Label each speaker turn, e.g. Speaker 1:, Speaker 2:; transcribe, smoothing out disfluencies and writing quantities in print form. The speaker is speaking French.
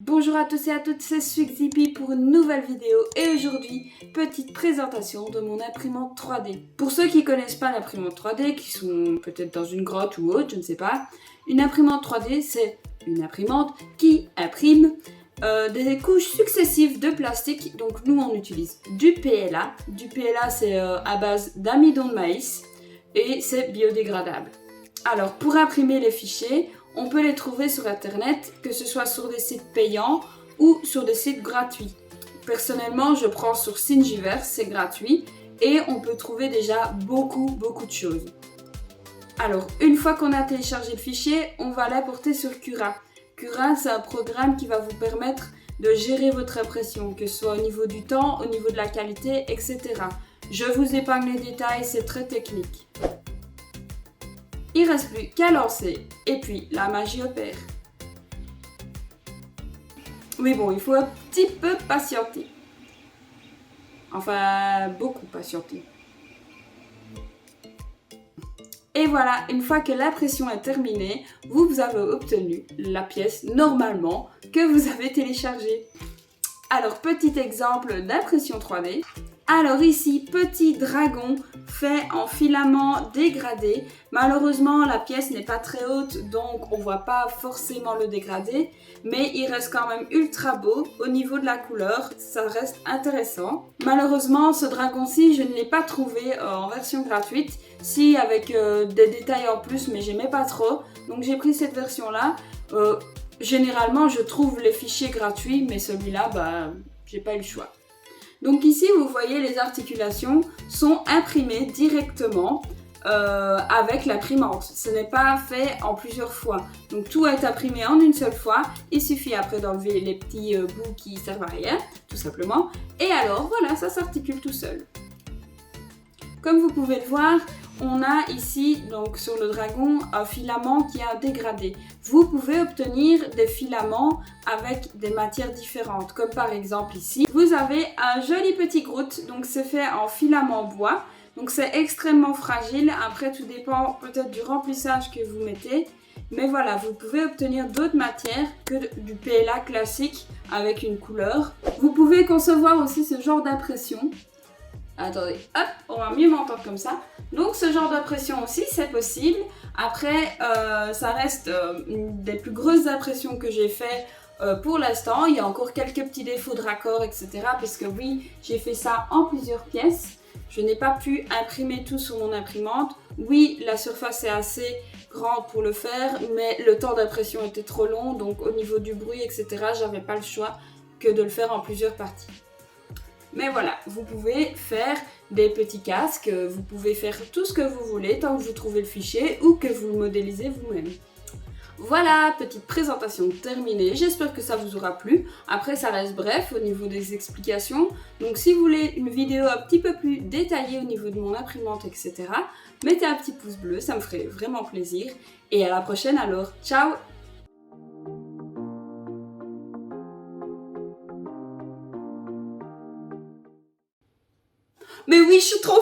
Speaker 1: Bonjour à tous et à toutes, c'est Swixipi pour une nouvelle vidéo et aujourd'hui, petite présentation de mon imprimante 3D. Pour ceux qui connaissent pas l'imprimante 3D, qui sont peut-être dans une grotte ou autre, je ne sais pas, une imprimante 3D c'est une imprimante qui imprime des couches successives de plastique. Donc nous on utilise du PLA. Du PLA c'est à base d'amidon de maïs et c'est biodégradable. Alors pour imprimer les fichiers, on peut les trouver sur internet, que ce soit sur des sites payants ou sur des sites gratuits. Personnellement, je prends sur Thingiverse, c'est gratuit et on peut trouver déjà beaucoup de choses. Alors, une fois qu'on a téléchargé le fichier, on va l'importer sur Cura. Cura, c'est un programme qui va vous permettre de gérer votre impression, que ce soit au niveau du temps, au niveau de la qualité, etc. Je vous épargne les détails, c'est très technique. Il reste plus qu'à lancer et puis la magie opère. Mais bon, il faut un petit peu patienter. Enfin, beaucoup patienter. Et voilà, une fois que l'impression est terminée, vous avez obtenu la pièce normalement que vous avez téléchargée. Alors, petit exemple d'impression 3D. Alors ici, petit dragon fait en filament dégradé. Malheureusement, la pièce n'est pas très haute, donc on ne voit pas forcément le dégradé. Mais il reste quand même ultra beau. Au niveau de la couleur, ça reste intéressant. Malheureusement, ce dragon-ci, je ne l'ai pas trouvé en version gratuite. Si, avec des détails en plus, mais j'aimais pas trop. Donc j'ai pris cette version-là. Généralement, je trouve les fichiers gratuits, mais celui-là, j'ai pas eu le choix. Donc ici, vous voyez, les articulations sont imprimées directement avec l'imprimante. Ce n'est pas fait en plusieurs fois. Donc tout est imprimé en une seule fois. Il suffit après d'enlever les petits bouts qui servent à rien, tout simplement. Et alors, voilà, ça s'articule tout seul. Comme vous pouvez le voir, on a ici, donc sur le dragon, un filament qui a dégradé. Vous pouvez obtenir des filaments avec des matières différentes, comme par exemple ici. Vous avez un joli petit Groot, donc c'est fait en filament bois. Donc c'est extrêmement fragile, après tout dépend peut-être du remplissage que vous mettez. Mais voilà, vous pouvez obtenir d'autres matières que du PLA classique avec une couleur. Vous pouvez concevoir aussi ce genre d'impression. Attendez, hop, on va mieux m'entendre comme ça. Donc ce genre d'impression aussi, c'est possible. Après, ça reste une des plus grosses impressions que j'ai fait pour l'instant. Il y a encore quelques petits défauts de raccord, etc. Parce que oui, j'ai fait ça en plusieurs pièces. Je n'ai pas pu imprimer tout sur mon imprimante. Oui, la surface est assez grande pour le faire, mais le temps d'impression était trop long. Donc au niveau du bruit, etc., j'avais pas le choix que de le faire en plusieurs parties. Mais voilà, vous pouvez faire des petits casques, vous pouvez faire tout ce que vous voulez tant que vous trouvez le fichier ou que vous le modélisez vous-même. Voilà, petite présentation terminée, j'espère que ça vous aura plu. Après ça reste bref au niveau des explications, donc si vous voulez une vidéo un petit peu plus détaillée au niveau de mon imprimante, etc., mettez un petit pouce bleu, ça me ferait vraiment plaisir. Et à la prochaine alors, ciao! Mais oui, je suis trop